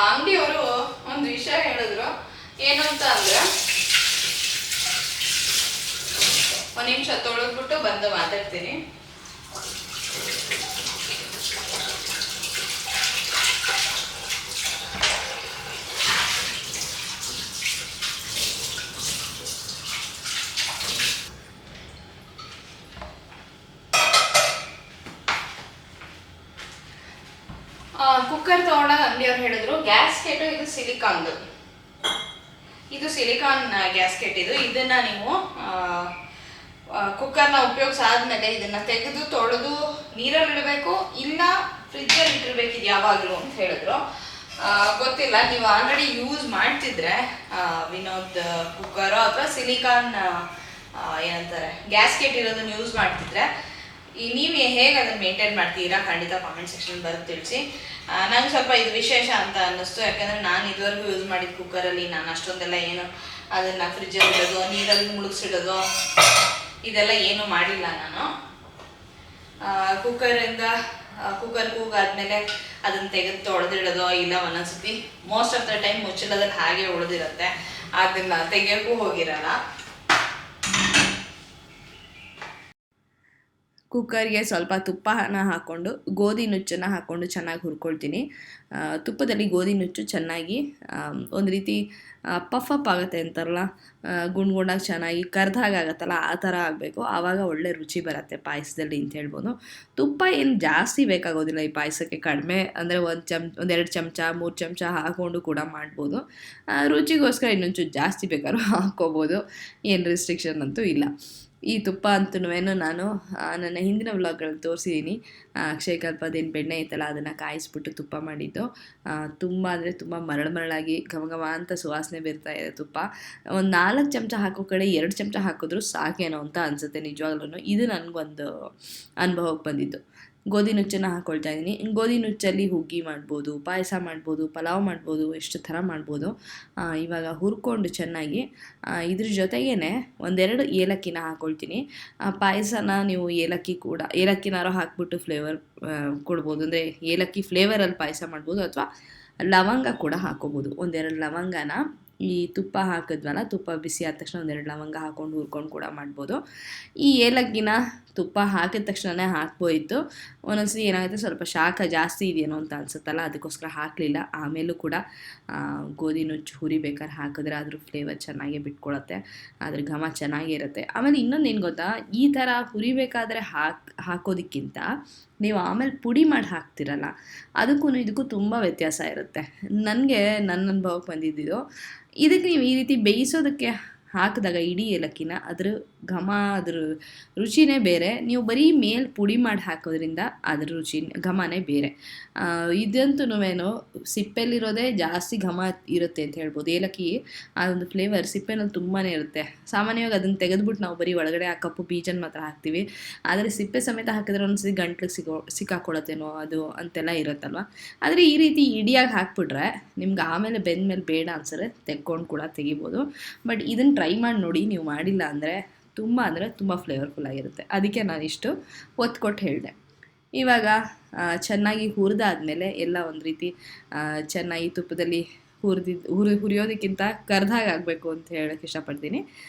ಅಂಗಡಿಯವರು ಒಂದು ವಿಷಯ ಹೇಳಿದ್ರು. ಏನು ಅಂತ ಅಂದ್ರೆ, ಒಂದು ನಿಮಿಷ ತೊಳೆದ್ಬಿಟ್ಟು ಬಂದು ಮಾತಾಡ್ತೀನಿ. ಕುಕ್ಕರ್ ತಗೊಂಡಾಗ ಅಂಗಡಿಯವ್ರು ಹೇಳಿದ್ರು ಗ್ಯಾಸ್ಕೆಟು ಇದು ಸಿಲಿಕಾನ್ದು, ಇದು ಸಿಲಿಕಾನ್ ಗ್ಯಾಸ್ಕೆಟ್. ಇದನ್ನ ನೀವು ಕುಕ್ಕರ್ನ ಉಪಯೋಗಿಸಾದ್ಮೇಲೆ ಇದನ್ನ ತೆಗೆದು ತೊಳೆದು ನೀರಲ್ಲಿ ಇಡಬೇಕು, ಇಲ್ಲ ಫ್ರಿಜ್ಜಲ್ಲಿ ಇಟ್ಟಿರ್ಬೇಕು ಇದು ಯಾವಾಗಲೂ ಅಂತ ಹೇಳಿದ್ರು. ಗೊತ್ತಿಲ್ಲ, ನೀವು ಆಲ್ರೆಡಿ ಯೂಸ್ ಮಾಡ್ತಿದ್ರೆ ವಿನೋದ್ ಕುಕ್ಕರು ಅಥವಾ ಸಿಲಿಕಾನ್ ಏನಂತಾರೆ ಗ್ಯಾಸ್ಕೆಟ್ ಇರೋದನ್ನ ಯೂಸ್ ಮಾಡ್ತಿದ್ರೆ ನೀವು ಹೇಗೆ ಅದನ್ನು ಮೇಂಟೈನ್ ಮಾಡ್ತೀರಾ ಖಂಡಿತ ಕಾಮೆಂಟ್ ಸೆಕ್ಷನ್ ಬರೆದು ತಿಳಿಸಿ. ನಂಗೆ ಸ್ವಲ್ಪ ಇದು ವಿಶೇಷ ಅಂತ ಅನ್ನಿಸ್ತು, ಯಾಕಂದರೆ ನಾನು ಇದುವರೆಗೂ ಯೂಸ್ ಮಾಡಿದ ಕುಕ್ಕರಲ್ಲಿ ನಾನು ಅಷ್ಟೊಂದೆಲ್ಲ ಏನು ಅದನ್ನು ಫ್ರಿಜ್ಜಲ್ಲಿ ಇಡೋದು, ನೀರಲ್ಲಿ ಮುಳುಗಿಸಿಡೋದು ಇದೆಲ್ಲ ಏನೂ ಮಾಡಿಲ್ಲ ನಾನು. ಕುಕ್ಕರ್ ಕೂಗಾದ್ಮೇಲೆ ಅದನ್ನು ತೆಗೆದು ತೊಳೆದಿಡೋದು, ಇಲ್ಲ ಒಂದೊಂದ್ಸತಿ ಮೋಸ್ಟ್ ಆಫ್ ದ ಟೈಮ್ ಮುಚ್ಚಳದಲ್ಲಿ ಹಾಗೆ ಉಳಿದಿರುತ್ತೆ, ಅದನ್ನು ತೆಗಿಯೋಕ್ಕೂ ಹೋಗಿರಲ್ಲ. ಕುಕ್ಕರ್ಗೆ ಸ್ವಲ್ಪ ತುಪ್ಪನ ಹಾಕ್ಕೊಂಡು ಗೋಧಿ ನುಚ್ಚನ್ನು ಹಾಕ್ಕೊಂಡು ಚೆನ್ನಾಗಿ ಹುರ್ಕೊಳ್ತೀನಿ. ತುಪ್ಪದಲ್ಲಿ ಗೋಧಿ ನುಚ್ಚು ಚೆನ್ನಾಗಿ ಒಂದು ರೀತಿ ಪಫ್ ಆಗುತ್ತೆ ಅಂತಾರಲ್ಲ, ಗುಂಡಾಗಿ ಚೆನ್ನಾಗಿ ಕರ್ದಾಗತ್ತಲ್ಲ, ಆ ಥರ ಆಗಬೇಕು. ಆವಾಗ ಒಳ್ಳೆ ರುಚಿ ಬರುತ್ತೆ ಪಾಯಸದಲ್ಲಿ ಅಂತ ಹೇಳ್ಬೋದು. ತುಪ್ಪ ಏನು ಜಾಸ್ತಿ ಬೇಕಾಗೋದಿಲ್ಲ ಈ ಪಾಯಸಕ್ಕೆ, ಕಡಿಮೆ ಅಂದರೆ ಒಂದೆರಡು ಚಮಚ 3 ಚಮಚ ಹಾಕ್ಕೊಂಡು ಕೂಡ ಮಾಡ್ಬೋದು. ರುಚಿಗೋಸ್ಕರ ಇನ್ನೊಂಚು ಜಾಸ್ತಿ ಬೇಕಾದ್ರೂ ಹಾಕ್ಕೋಬೋದು, ಏನು ರಿಸ್ಟ್ರಿಕ್ಷನ್ ಅಂತೂ ಇಲ್ಲ. ಈ ತುಪ್ಪ ಅಂತೂ ನಾನು ನನ್ನ ಹಿಂದಿನ ವ್ಲಾಗ್ಗಳಲ್ಲಿ ತೋರಿಸಿದ್ದೀನಿ. ಅಕ್ಷಯಕಲ್ಪದೇನು ಬೆಣ್ಣೆ ಐತಲ್ಲ ಅದನ್ನು ಕಾಯಿಸ್ಬಿಟ್ಟು ತುಪ್ಪ ಮಾಡಿದ್ದು. ತುಂಬ ಅಂದರೆ ತುಂಬ ಮರಳಾಗಿ ಘಮ ಅಂತ ಸುವಾಸನೆ ಬರ್ತಾ ಇದೆ ತುಪ್ಪ. ಒಂದು 4 ಚಮಚ ಹಾಕೋ ಕಡೆ 2 ಚಮಚ ಹಾಕಿದ್ರೂ ಸಾಕೇನೋ ಅಂತ ಅನಿಸುತ್ತೆ ನಿಜವಾಗ್ಲೂ. ಇದು ನನಗೊಂದು ಅನುಭವಕ್ಕೆ ಬಂದಿದ್ದು. ಗೋಧಿ ನುಚ್ಚನ್ನು ಹಾಕ್ಕೊಳ್ತಾ ಇದ್ದೀನಿ. ಗೋಧಿ ನುಚ್ಚಲ್ಲಿ ಹುಗ್ಗಿ ಮಾಡ್ಬೋದು, ಪಾಯಸ ಮಾಡ್ಬೋದು, ಪಲಾವ್ ಮಾಡ್ಬೋದು, ಎಷ್ಟು ಥರ ಮಾಡ್ಬೋದು. ಇವಾಗ ಹುರ್ಕೊಂಡು ಚೆನ್ನಾಗಿ ಇದ್ರ ಜೊತೆಗೇ 1-2 ಏಲಕ್ಕಿನ ಹಾಕ್ಕೊಳ್ತೀನಿ. ಪಾಯಸನ ನೀವು ಏಲಕ್ಕಿನಾರು ಹಾಕ್ಬಿಟ್ಟು ಫ್ಲೇವರ್ ಕೊಡ್ಬೋದು, ಅಂದರೆ ಏಲಕ್ಕಿ ಫ್ಲೇವರಲ್ಲಿ ಪಾಯಸ ಮಾಡ್ಬೋದು, ಅಥವಾ ಲವಂಗ ಕೂಡ ಹಾಕ್ಕೋಬೋದು. 1-2 ಲವಂಗನ ಈ ತುಪ್ಪ ಹಾಕಿದ್ವಲ್ಲ, ತುಪ್ಪ ಬಿಸಿ ಆದ ತಕ್ಷಣ 1-2 ಲವಂಗ ಹಾಕ್ಕೊಂಡು ಹುರ್ಕೊಂಡು ಕೂಡ ಮಾಡ್ಬೋದು. ಈ ಏಲಕ್ಕಿನ ತುಪ್ಪ ಹಾಕಿದ ತಕ್ಷಣವೇ ಹಾಕ್ಬೋಯಿತ್ತು. ಒಂದೊಂದ್ಸರಿ ಏನಾಗುತ್ತೆ, ಸ್ವಲ್ಪ ಶಾಖ ಜಾಸ್ತಿ ಇದೆಯೇನೋ ಅಂತ ಅನ್ಸುತ್ತಲ್ಲ, ಅದಕ್ಕೋಸ್ಕರ ಹಾಕಲಿಲ್ಲ. ಆಮೇಲೂ ಕೂಡ ಗೋಧಿ ನುಚ್ಚು ಹುರಿಬೇಕಾದ್ರೆ ಹಾಕಿದ್ರೆ ಅದ್ರ ಫ್ಲೇವರ್ ಚೆನ್ನಾಗೇ ಬಿಟ್ಕೊಳತ್ತೆ, ಅದ್ರ ಘಮ ಚೆನ್ನಾಗಿರುತ್ತೆ. ಆಮೇಲೆ ಇನ್ನೊಂದು ಏನು ಗೊತ್ತಾ, ಈ ಥರ ಹುರಿಬೇಕಾದ್ರೆ ಹಾಕೋದಕ್ಕಿಂತ ನೀವು ಆಮೇಲೆ ಪುಡಿ ಮಾಡಿ ಹಾಕ್ತಿರಲ್ಲ, ಇದಕ್ಕೂ ತುಂಬ ವ್ಯತ್ಯಾಸ ಇರುತ್ತೆ. ನನ್ನ ಅನುಭವಕ್ಕೆ ಬಂದಿದ್ದು, ಇದಕ್ಕೆ ನೀವು ಈ ರೀತಿ ಬೇಯಿಸೋದಕ್ಕೆ ಹಾಕಿದಾಗ ಇಡೀ ಏಲಕ್ಕಿನ ಅದ್ರ ಘಮ, ಅದ್ರ ರುಚಿನೇ ಬೇರೆ. ನೀವು ಬರೀ ಮೇಲೆ ಪುಡಿ ಮಾಡಿ ಹಾಕೋದ್ರಿಂದ ಅದ್ರ ರುಚಿ ಘಮನೇ ಬೇರೆ. ಇದಂತೂ ಸಿಪ್ಪೆಲಿರೋದೇ ಜಾಸ್ತಿ ಘಮ ಇರುತ್ತೆ ಅಂತ ಹೇಳ್ಬೋದು. ಏಲಕ್ಕಿ ಆ ಒಂದು ಫ್ಲೇವರ್ ಸಿಪ್ಪೆನಲ್ಲಿ ತುಂಬಾ ಇರುತ್ತೆ. ಸಾಮಾನ್ಯವಾಗಿ ಅದನ್ನು ತೆಗೆದ್ಬಿಟ್ಟು ನಾವು ಬರೀ ಒಳಗಡೆ ಆ ಕಪ್ಪು ಬೀಜನ ಮಾತ್ರ ಹಾಕ್ತೀವಿ, ಆದರೆ ಸಿಪ್ಪೆ ಸಮೇತ ಹಾಕಿದ್ರೆ ಒಂದ್ಸತಿ ಗಂಟ್ಲಿಗೆ ಸಿಕ್ಕಾಕೊಳ್ಳುತ್ತೇನೋ ಅದು ಅಂತೆಲ್ಲ ಇರುತ್ತಲ್ವ. ಆದರೆ ಈ ರೀತಿ ಇಡಿಯಾಗಿ ಹಾಕ್ಬಿಟ್ರೆ ನಿಮ್ಗೆ ಆಮೇಲೆ ಬೆಂದ್ಮೇಲೆ ಬೇಡ ಅನ್ಸರೆ ತೆಕ್ಕೊಂಡು ಕೂಡ ತೆಗಿಬೋದು. ಬಟ್ ಇದನ್ನು ಟ್ರೈ ಮಾಡಿ ನೋಡಿ, ನೀವು ಮಾಡಿಲ್ಲ ಅಂದರೆ ತುಂಬ ಫ್ಲೇವರ್ಫುಲ್ ಆಗಿರುತ್ತೆ. ಅದಕ್ಕೆ ನಾನು ಇಷ್ಟು ಒತ್ತು ಕೊಟ್ಟು ಹೇಳಿದೆ. ಇವಾಗ ಚೆನ್ನಾಗಿ ಹುರಿದಾದ್ಮೇಲೆ ಎಲ್ಲ ಒಂದು ರೀತಿ ಚೆನ್ನಾಗಿ ತುಪ್ಪದಲ್ಲಿ ಹುರಿಯೋದಕ್ಕಿಂತ ಕರ್ದಾಗ ಆಗಬೇಕು ಅಂತ ಹೇಳೋಕ್ಕೆ ಇಷ್ಟಪಡ್ತೀನಿ.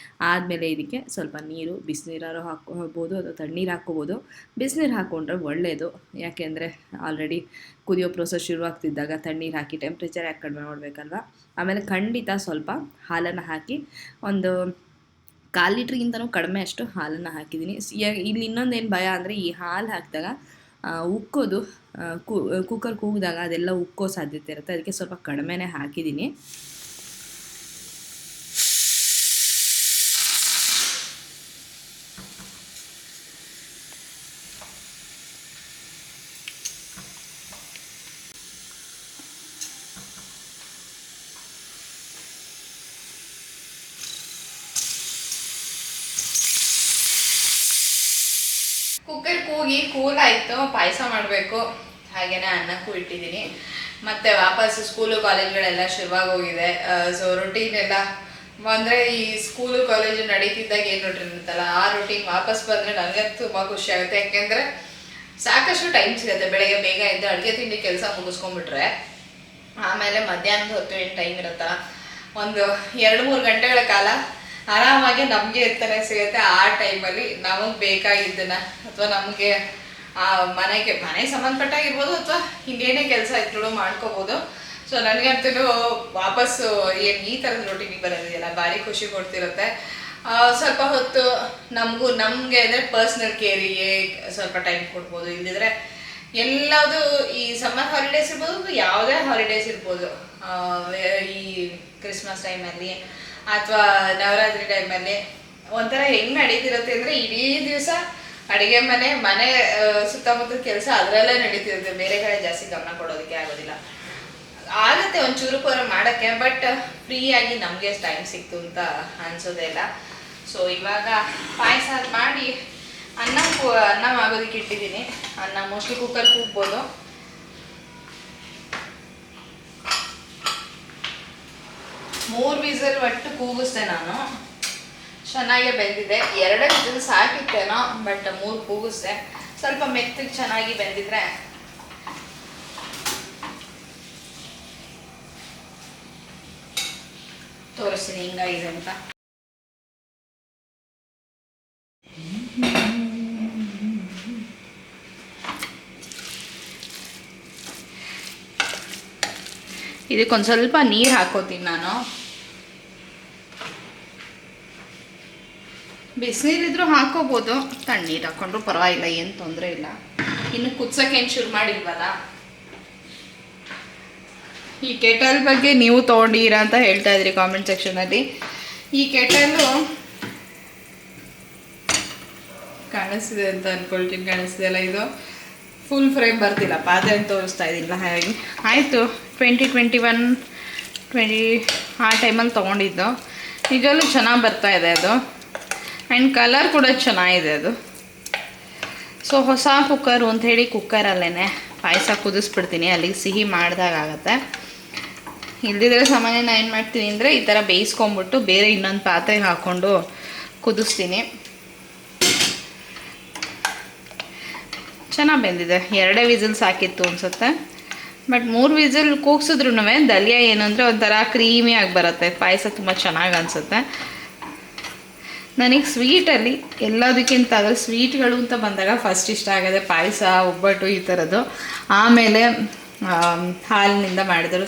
ಆದಮೇಲೆ ಇದಕ್ಕೆ ಸ್ವಲ್ಪ ನೀರು, ಬಿಸಿನೀರಾರು ಹಾಕ್ಕೋಬೋದು ಅಥವಾ ತಣ್ಣೀರು ಹಾಕ್ಕೋಬೋದು. ಬಿಸಿನೀರು ಹಾಕ್ಕೊಂಡ್ರೆ ಒಳ್ಳೆಯದು, ಯಾಕೆಂದರೆ ಆಲ್ರೆಡಿ ಕುದಿಯೋ ಪ್ರೋಸೆಸ್ ಶುರುವಾಗ್ತಿದ್ದಾಗ ತಣ್ಣೀರು ಹಾಕಿ ಟೆಂಪ್ರೇಚರ್ ಯಾಕೆ ಕಡಿಮೆ ಮಾಡಬೇಕಲ್ವ. ಆಮೇಲೆ ಖಂಡಿತ ಸ್ವಲ್ಪ ಹಾಲನ್ನು ಹಾಕಿ ಒಂದು 1/4 ಲೀಟ್ರಿಗಿಂತನೂ ಕಡಿಮೆ ಅಷ್ಟು ಹಾಲನ್ನು ಹಾಕಿದ್ದೀನಿ. ಇಲ್ಲಿ ಇನ್ನೊಂದೇನು ಭಯ ಅಂದರೆ ಈ ಹಾಲು ಹಾಕಿದಾಗ ಉಕ್ಕೋದು, ಕುಕ್ಕರ್ ಕೂಗಿದಾಗ ಅದೆಲ್ಲ ಉಕ್ಕೋ ಸಾಧ್ಯತೆ ಇರುತ್ತೆ. ಅದಕ್ಕೆ ಸ್ವಲ್ಪ ಕಡಿಮೆನೇ ಹಾಕಿದ್ದೀನಿ. ಕುಕ್ಕರ್ ಕೂಗಿ ಕೂಲಾಯಿತು, ಪಾಯಸ ಮಾಡಬೇಕು. ಹಾಗೇನೆ ಅನ್ನಕ್ಕೂ ಇಟ್ಟಿದ್ದೀನಿ. ಮತ್ತೆ ವಾಪಸ್ ಸ್ಕೂಲು ಕಾಲೇಜ್ಗಳೆಲ್ಲ ಶುರುವಾಗೋಗಿದೆ. ಸೊ ರೊಟೀನ್ ಎಲ್ಲ ಅಂದರೆ ಈ ಸ್ಕೂಲು ಕಾಲೇಜು ನಡೀತಿದ್ದಾಗ ಏನು ರೊಟೀನ್ ಇರುತ್ತಲ್ಲ ಆ ರೊಟೀನ್ ವಾಪಸ್ ಬಂದರೆ ನನಗೆ ತುಂಬ ಖುಷಿ ಆಗುತ್ತೆ. ಯಾಕೆಂದರೆ ಸಾಕಷ್ಟು ಟೈಮ್ ಸಿಗುತ್ತೆ. ಬೆಳಗ್ಗೆ ಬೇಗ ಎದ್ದು ಅಡುಗೆ ತಿಂಡಿ ಕೆಲಸ ಮುಗಿಸ್ಕೊಂಡ್ಬಿಟ್ರೆ ಆಮೇಲೆ ಮಧ್ಯಾಹ್ನದ ಹೊತ್ತು ಏನು ಟೈಮ್ ಇರುತ್ತಲ್ಲ, ಒಂದು 2-3 ಗಂಟೆಗಳ ಕಾಲ ಆರಾಮಾಗಿ ನಮಗೆ ಇರ್ತಾನೆ ಸಿಗುತ್ತೆ. ಆ ಟೈಮಲ್ಲಿ ನಮಗೆ ಬೇಕಾಗಿದ್ದನ್ನ ಅಥವಾ ನಮಗೆ ಮನೆಗೆ ಸಂಬಂಧಪಟ್ಟಾಗಿರ್ಬೋದು ಅಥವಾ ಇನ್ನೇನೇ ಕೆಲಸ ಇದ್ರು ಮಾಡ್ಕೋಬೋದು. ಸೊ ನನಗಂತೂ ವಾಪಸ್ಸು ಏನು ಈ ಥರದ ರೊಟೀನಿಗೆ ಬರೋದಿಲ್ಲ, ಭಾರಿ ಖುಷಿ ಕೊಡ್ತಿರುತ್ತೆ. ಸ್ವಲ್ಪ ಹೊತ್ತು ನಮಗೆ ಅಂದರೆ ಪರ್ಸ್ನಲ್ ಕೇರಿಗೆ ಸ್ವಲ್ಪ ಟೈಮ್ ಕೊಡ್ಬೋದು. ಇಲ್ಲದಿದ್ರೆ ಎಲ್ಲದು ಈ ಸಮ್ಮರ್ ಹಾಲಿಡೇಸ್ ಇರ್ಬೋದು, ಯಾವುದೇ ಹಾಲಿಡೇಸ್ ಇರ್ಬೋದು, ಈ ಕ್ರಿಸ್ಮಸ್ ಟೈಮಲ್ಲಿ ಅಥವಾ ನವರಾತ್ರಿ ಟೈಮಲ್ಲಿ ಒಂಥರ ಹೆಂಗೆ ನಡೀತಿರುತ್ತೆ ಅಂದರೆ ಇಡೀ ದಿವಸ ಅಡುಗೆ ಮನೆ ಸುತ್ತಮುತ್ತ ಕೆಲಸ ಅದರಲ್ಲೇ ನಡೀತಿರುತ್ತೆ. ಬೇರೆ ಕಡೆ ಜಾಸ್ತಿ ಗಮನ ಕೊಡೋದಕ್ಕೆ ಆಗೋದಿಲ್ಲ. ಆಗುತ್ತೆ ಒಂಚೂರು ಮಾಡೋಕ್ಕೆ, ಬಟ್ ಫ್ರೀಯಾಗಿ ನಮಗೆ ಟೈಮ್ ಸಿಕ್ತು ಅಂತ ಅನಿಸೋದೇ ಇಲ್ಲ. ಸೊ ಇವಾಗ ಪಾಯಸ ಮಾಡಿ ಅನ್ನ ಆಗೋದಕ್ಕೆ ಇಟ್ಟಿದ್ದೀನಿ. ಅನ್ನ ಮೋಸ್ಟ್ಲಿ ಕುಕ್ಕರ್ ಕೂಗ್ಬೋದು. ಮೂರು ವಿಸಲ್ ಒಟ್ಟು ಕೂಗಿಸ್ದೆ ನಾನು. ಚೆನ್ನಾಗೇ ಬೆಂದಿದೆ. 2 ವಿಸಲ್ ಸಾಕಿತ್ತೇನೋ, ಬಟ್ 3 ಕೂಗಿಸ್ದೆ. ಸ್ವಲ್ಪ ಮೆತ್ತಗೆ ಚೆನ್ನಾಗಿ ಬೆಂದಿದ್ರೆ ತೋರಿಸ್ತೀನಿ ಹಿಂಗಾಗಿದೆ ಅಂತ. ಇದಕ್ಕೊಂದು ಸ್ವಲ್ಪ ನೀರು ಹಾಕೋತೀನಿ ನಾನು. ಬಿಸಿನೀರಿದ್ರೂ ಹಾಕೋಬೋದು, ತಣ್ಣೀರು ಹಾಕೊಂಡ್ರು ಪರವಾಗಿಲ್ಲ, ಏನು ತೊಂದರೆ ಇಲ್ಲ. ಇನ್ನು ಕುದ್ಸೋಕ್ಕೇನು ಶುರು ಮಾಡಿಲ್ವಲ್ಲ. ಈ ಕೆಟಲ್ ಬಗ್ಗೆ ನೀವು ತೊಗೊಂಡಿರಾ ಅಂತ ಹೇಳ್ತಾ ಇದ್ರಿ ಕಾಮೆಂಟ್ ಸೆಕ್ಷನಲ್ಲಿ. ಈ ಕೆಟಲ್ಲು ಕಾಣಿಸ್ತಿದೆ ಅಂತ ಅಂದ್ಕೊಳ್ತೀನಿ. ಕಾಣಿಸ್ತಿದೆಲ್ಲ, ಇದು ಫುಲ್ ಫ್ರೇಮ್ ಬರ್ತಿಲ್ಲ, ಪಾತ್ರೆ ಅಂತ ತೋರಿಸ್ತಾ ಇದ್ದಿಲ್ಲ. ಹಾಗಾಗಿ ಆಯಿತು 2021-20 ಆ ಟೈಮಲ್ಲಿ ತೊಗೊಂಡಿದ್ದು. ನಿಜವಲ್ಲೂ ಚೆನ್ನಾಗಿ ಬರ್ತಾಯಿದೆ ಅದು. ಆ್ಯಂಡ್ ಕಲರ್ ಕೂಡ ಚೆನ್ನಾಗಿದೆ ಅದು. ಸೊ ಹೊಸ ಕುಕ್ಕರು ಅಂಥೇಳಿ ಕುಕ್ಕರಲ್ಲೇ ಪಾಯಸ ಕುದಿಸ್ಬಿಡ್ತೀನಿ, ಅಲ್ಲಿಗೆ ಸಿಹಿ ಮಾಡಿದಾಗತ್ತೆ. ಇಲ್ದಿದ್ರೆ ಸಾಮಾನ್ಯ ನಾನು ಏನು ಮಾಡ್ತೀನಿ ಅಂದರೆ ಈ ಥರ ಬೇಯಿಸ್ಕೊಂಬಿಟ್ಟು ಬೇರೆ ಇನ್ನೊಂದು ಪಾತ್ರೆಗೆ ಹಾಕ್ಕೊಂಡು ಕುದಿಸ್ತೀನಿ. ಚೆನ್ನಾಗಿ ಬೆಂದಿದೆ. 2 ವಿಸಿಲ್ ಸಾಕಿತ್ತು ಅನಿಸುತ್ತೆ, ಬಟ್ 3 ವಿಸಿಲ್ ಕೂಗ್ಸಿದ್ರೂ ದಲಿಯ ಏನು ಅಂದರೆ ಒಂಥರ ಕ್ರೀಮಿಯಾಗಿ ಬರುತ್ತೆ. ಪಾಯಸ ತುಂಬ ಚೆನ್ನಾಗಿ ಅನಿಸುತ್ತೆ. ನನಗೆ ಸ್ವೀಟಲ್ಲಿ ಎಲ್ಲದಕ್ಕಿಂತ ಆದರೆ ಸ್ವೀಟ್ಗಳು ಅಂತ ಬಂದಾಗ ಫಸ್ಟ್ ಇಷ್ಟ ಆಗೋದೆ ಪಾಯಸ, ಒಬ್ಬಟ್ಟು ಈ ಥರದ್ದು. ಆಮೇಲೆ ಹಾಲಿನಿಂದ ಮಾಡಿರೋ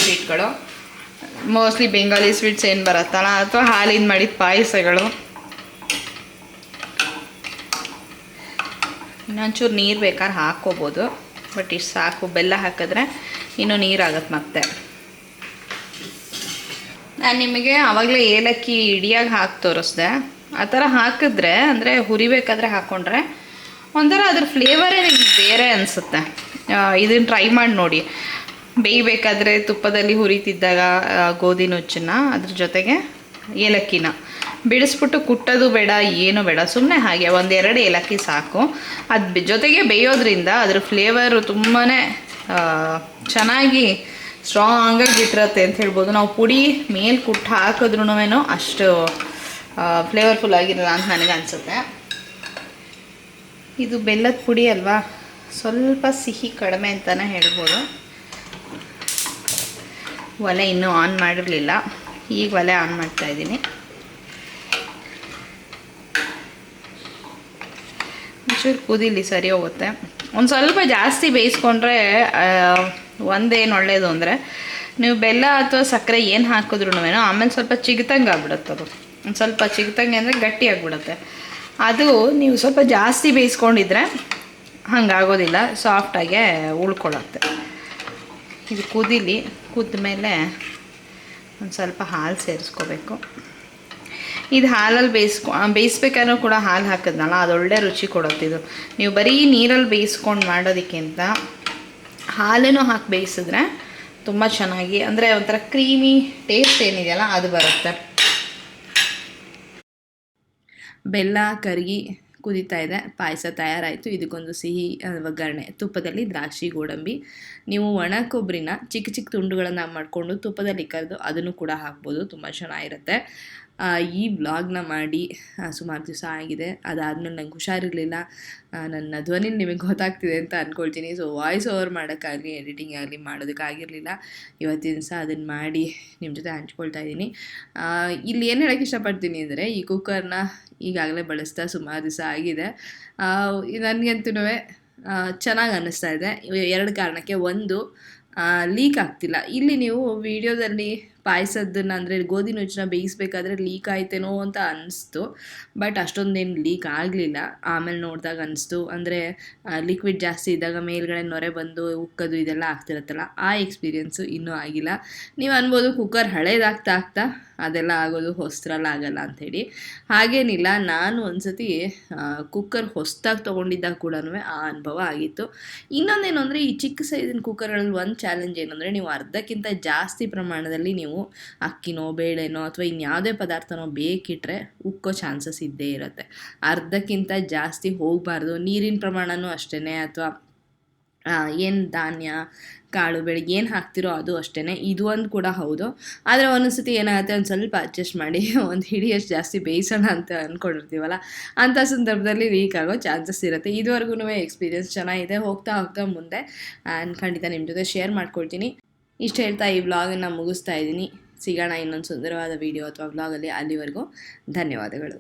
ಸ್ವೀಟ್ಗಳು, ಮೋಸ್ಟ್ಲಿ ಬೆಂಗಾಲಿ ಸ್ವೀಟ್ಸ್ ಏನು ಬರುತ್ತಲ್ಲ, ಅಥವಾ ಹಾಲಿಂದ ಮಾಡಿದ ಪಾಯಸಗಳು. ಇನ್ನೊಂಚೂರು ನೀರು ಬೇಕಾದ್ರೆ ಹಾಕ್ಕೋಬೋದು, ಬಟ್ ಇಷ್ಟು ಸಾಕು. ಬೆಲ್ಲ ಹಾಕಿದ್ರೆ ಇನ್ನೂ ನೀರಾಗತ್ತೆ ಮತ್ತೆ. ನಾನು ನಿಮಗೆ ಆವಾಗಲೇ ಏಲಕ್ಕಿ ಇಡಿಯಾಗಿ ಹಾಕಿ ತೋರಿಸ್ದೆ. ಆ ಥರ ಹಾಕಿದ್ರೆ ಅಂದರೆ ಹುರಿಬೇಕಾದ್ರೆ ಹಾಕ್ಕೊಂಡ್ರೆ ಒಂಥರ ಅದ್ರ ಫ್ಲೇವರೇ ನಿಮ್ಗೆ ಬೇರೆ ಅನಿಸುತ್ತೆ. ಇದನ್ನು ಟ್ರೈ ಮಾಡಿ ನೋಡಿ. ಬೇಯಬೇಕಾದ್ರೆ ತುಪ್ಪದಲ್ಲಿ ಹುರಿತಿದ್ದಾಗ ಗೋಧಿ ನುಚ್ಚನ್ನು ಅದ್ರ ಜೊತೆಗೆ ಏಲಕ್ಕಿನ ಬಿಡಿಸ್ಬಿಟ್ಟು ಕುಟ್ಟೋದು ಬೇಡ, ಏನೂ ಬೇಡ, ಸುಮ್ಮನೆ ಹಾಗೆ 1-2 ಏಲಕ್ಕಿ ಸಾಕು. ಅದು ಜೊತೆಗೆ ಬೇಯೋದ್ರಿಂದ ಅದ್ರ ಫ್ಲೇವರು ತುಂಬಾ ಚೆನ್ನಾಗಿ ಸ್ಟ್ರಾಂಗಾಗಿ ಬಿಟ್ಟಿರುತ್ತೆ ಅಂತ ಹೇಳ್ಬೋದು. ನಾವು ಪುಡಿ ಮೇಲೆ ಕುಟ್ಟು ಹಾಕಿದ್ರೂ ಅಷ್ಟು ಫ್ಲೇವರ್ಫುಲ್ ಆಗಿರಲ್ಲ ಅಂತ ನನಗೆ ಅನಿಸುತ್ತೆ. ಇದು ಬೆಲ್ಲದ ಪುಡಿ ಅಲ್ವಾ, ಸ್ವಲ್ಪ ಸಿಹಿ ಕಡಿಮೆ ಅಂತಲೇ ಹೇಳ್ಬೋದು. ಒಲೆ ಇನ್ನೂ ಆನ್ ಮಾಡಿರಲಿಲ್ಲ, ಈಗ ಒಲೆ ಆನ್ ಮಾಡ್ತಾಯಿದ್ದೀನಿ. ಒಂಚೂರು ಕುದೀಲಿ, ಸರಿ ಹೋಗುತ್ತೆ. ಒಂದು ಸ್ವಲ್ಪ ಜಾಸ್ತಿ ಬೇಯಿಸ್ಕೊಂಡ್ರೆ ಒಂದೇನು ಒಳ್ಳೆಯದು ಅಂದರೆ, ನೀವು ಬೆಲ್ಲ ಅಥವಾ ಸಕ್ಕರೆ ಏನು ಹಾಕಿದ್ರೂ ಆಮೇಲೆ ಸ್ವಲ್ಪ ಚಿಗತಂಗೆ ಆಗ್ಬಿಡುತ್ತೆ. ಅದು ಒಂದು ಸ್ವಲ್ಪ ಚಿಗತಂಗೆ ಅಂದರೆ ಗಟ್ಟಿ ಆಗಿಬಿಡುತ್ತೆ. ಅದು ನೀವು ಸ್ವಲ್ಪ ಜಾಸ್ತಿ ಬೇಯಿಸ್ಕೊಂಡಿದ್ರೆ ಹಂಗಾಗೋದಿಲ್ಲ, ಸಾಫ್ಟಾಗೆ ಉಳ್ಕೊಳ್ಳುತ್ತೆ. ಇದು ಕುದೀಲಿ, ಕುದ್ದ ಮೇಲೆ ಒಂದು ಸ್ವಲ್ಪ ಹಾಲು ಸೇರಿಸ್ಕೋಬೇಕು. ಇದು ಹಾಲಲ್ಲಿ ಬೇಯಿಸ್ಬೇಕಾದ್ರೂ ಕೂಡ ಹಾಲು ಹಾಕಿದ್ನಲ್ಲ, ಅದು ಒಳ್ಳೆ ರುಚಿ ಕೊಡುತ್ತೆ. ಇದು ನೀವು ಬರೀ ನೀರಲ್ಲಿ ಬೇಯಿಸ್ಕೊಂಡು ಮಾಡೋದಕ್ಕಿಂತ ಹಾಲನ್ನು ಹಾಕಿ ಬೇಯಿಸಿದ್ರೆ ತುಂಬ ಚೆನ್ನಾಗಿ, ಅಂದರೆ ಒಂಥರ ಕ್ರೀಮಿ ಟೇಸ್ಟ್ ಏನಿದೆಯಲ್ಲ ಅದು ಬರುತ್ತೆ. ಬೆಲ್ಲ ಕರಗಿ ಕುದೀತಾ ಇದೆ, ಪಾಯಸ ತಯಾರಾಯಿತು. ಇದಕ್ಕೊಂದು ಸಿಹಿ ಒಗ್ಗರಣೆ, ತುಪ್ಪದಲ್ಲಿ ದ್ರಾಕ್ಷಿ ಗೋಡಂಬಿ. ನೀವು ಒಣ ಕೊಬ್ಬರಿನ ಚಿಕ್ಕ ಚಿಕ್ಕ ತುಂಡುಗಳನ್ನು ಮಾಡಿಕೊಂಡು ತುಪ್ಪದಲ್ಲಿ ಕರೆದು ಅದನ್ನು ಕೂಡ ಹಾಕ್ಬೋದು, ತುಂಬ ಚೆನ್ನಾಗಿರುತ್ತೆ. ಈ ವ್ಲಾಗ್ನ ಮಾಡಿ ಸುಮಾರು ದಿವಸ ಆಗಿದೆ. ಅದಾದಮೇಲೆ ನಂಗೆ ಹುಷಾರಿರಲಿಲ್ಲ, ನನ್ನ ಧ್ವನಿ ನಿಮಗೆ ಗೊತ್ತಾಗ್ತಿದೆ ಅಂತ ಅಂದ್ಕೊಳ್ತೀನಿ. ಸೊ ವಾಯ್ಸ್ ಓವರ್ ಮಾಡೋಕ್ಕಾಗಲಿ ಎಡಿಟಿಂಗ್ ಆಗಲಿ ಮಾಡೋದಕ್ಕಾಗಿರಲಿಲ್ಲ. ಇವತ್ತಿನ ದಿವಸ ಅದನ್ನು ಮಾಡಿ ನಿಮ್ಮ ಜೊತೆ ಹಂಚ್ಕೊಳ್ತಾ ಇದ್ದೀನಿ. ಇಲ್ಲಿ ಏನು ಹೇಳೋಕ್ಕೆ ಇಷ್ಟಪಡ್ತೀನಿ ಅಂದರೆ, ಈ ಕುಕ್ಕರ್ನ ಈಗಾಗಲೇ ಬಳಸ್ತಾ ಸುಮಾರು ದಿವಸ ಆಗಿದೆ. ನನಗಂತೂ ಚೆನ್ನಾಗಿ ಅನ್ನಿಸ್ತಾ ಇದೆ. 2 ಕಾರಣಕ್ಕೆ. ಒಂದು, ಲೀಕ್ ಆಗ್ತಿಲ್ಲ. ಇಲ್ಲಿ ನೀವು ವಿಡಿಯೋದಲ್ಲಿ ಪಾಯಸದ್ದನ್ನು ಅಂದರೆ ಗೋಧಿ ನುಚ್ಚನ್ನ ಬೇಯಿಸ್ಬೇಕಾದ್ರೆ ಲೀಕ್ ಆಯ್ತೇನೋ ಅಂತ ಅನ್ನಿಸ್ತು, ಬಟ್ ಅಷ್ಟೊಂದೇನು ಲೀಕ್ ಆಗಲಿಲ್ಲ. ಆಮೇಲೆ ನೋಡಿದಾಗ ಅನ್ನಿಸ್ತು, ಅಂದರೆ ಲಿಕ್ವಿಡ್ ಜಾಸ್ತಿ ಇದ್ದಾಗ ಮೇಲ್ಗಡೆ ನೊರೆ ಬಂದು ಉಕ್ಕೋದು ಇದೆಲ್ಲ ಆಗ್ತಿರುತ್ತಲ್ಲ, ಆ ಎಕ್ಸ್ಪೀರಿಯೆನ್ಸು ಇನ್ನೂ ಆಗಿಲ್ಲ. ನೀವು ಅನ್ಬೋದು ಕುಕ್ಕರ್ ಹಳೇದಾಗ್ತಾ ಆಗ್ತಾ ಅದೆಲ್ಲ ಆಗೋದು, ಹೊಸದ್ರಲ್ಲಿ ಆಗಲ್ಲ ಅಂಥೇಳಿ. ಹಾಗೇನಿಲ್ಲ, ನಾನು ಒಂದು ಸತಿ ಕುಕ್ಕರ್ ಹೊಸದಾಗಿ ತೊಗೊಂಡಿದ್ದಾಗ ಕೂಡ ಆ ಅನುಭವ ಆಗಿತ್ತು. ಇನ್ನೊಂದೇನು ಅಂದರೆ, ಈ ಚಿಕ್ಕ ಸೈಜಿನ ಕುಕ್ಕರ್ಗಳಲ್ಲಿ ಒಂದು ಚಾಲೆಂಜ್ ಏನಂದರೆ, ನೀವು ಅರ್ಧಕ್ಕಿಂತ ಜಾಸ್ತಿ ಪ್ರಮಾಣದಲ್ಲಿ ನೀವು ಅಕ್ಕಿನೋ ಬೇಳೆನೋ ಅಥವಾ ಇನ್ಯಾವುದೇ ಪದಾರ್ಥನೋ ಬೇಕಿಟ್ಟರೆ ಉಕ್ಕೋ ಚಾನ್ಸಸ್ ಇದ್ದೇ ಇರುತ್ತೆ. ಅರ್ಧಕ್ಕಿಂತ ಜಾಸ್ತಿ ಹೋಗಬಾರ್ದು. ನೀರಿನ ಪ್ರಮಾಣವೂ ಅಷ್ಟೇ, ಅಥವಾ ಏನು ಧಾನ್ಯ ಕಾಳು ಬೆಳಗ್ಗೆ ಏನು ಹಾಕ್ತಿರೋ ಅದು ಅಷ್ಟೇ. ಇದು ಒಂದು ಕೂಡ ಹೌದು. ಆದರೆ ಒಂದೊಂದು ಸತಿ ಏನಾಗುತ್ತೆ, ಒಂದು ಸ್ವಲ್ಪ ಅಡ್ಜಸ್ಟ್ ಮಾಡಿ ಒಂದು ಹಿಡಿಯಷ್ಟು ಜಾಸ್ತಿ ಬೇಯಿಸೋಣ ಅಂತ ಅಂದ್ಕೊಂಡಿರ್ತೀವಲ್ಲ, ಅಂಥ ಸಂದರ್ಭದಲ್ಲಿ ಲೀಕ್ ಆಗೋ ಚಾನ್ಸಸ್ ಇರುತ್ತೆ. ಇದುವರೆಗೂ ಎಕ್ಸ್ಪೀರಿಯೆನ್ಸ್ ಚೆನ್ನಾಗಿದೆ. ಹೋಗ್ತಾ ಮುಂದೆ ಖಂಡಿತ ನಿಮ್ಮ ಜೊತೆ ಶೇರ್ ಮಾಡ್ಕೊಳ್ತೀನಿ. ಇಷ್ಟು ಹೇಳ್ತಾ ಈ ವ್ಲಾಗನ್ನು ಮುಗಿಸ್ತಾ ಇದ್ದೀನಿ. ಸಿಗೋಣ ಇನ್ನೊಂದು ಸುಂದರವಾದ ವಿಡಿಯೋ ಅಥವಾ ವ್ಲಾಗಲ್ಲಿ. ಅಲ್ಲಿವರೆಗೂ ಧನ್ಯವಾದಗಳು.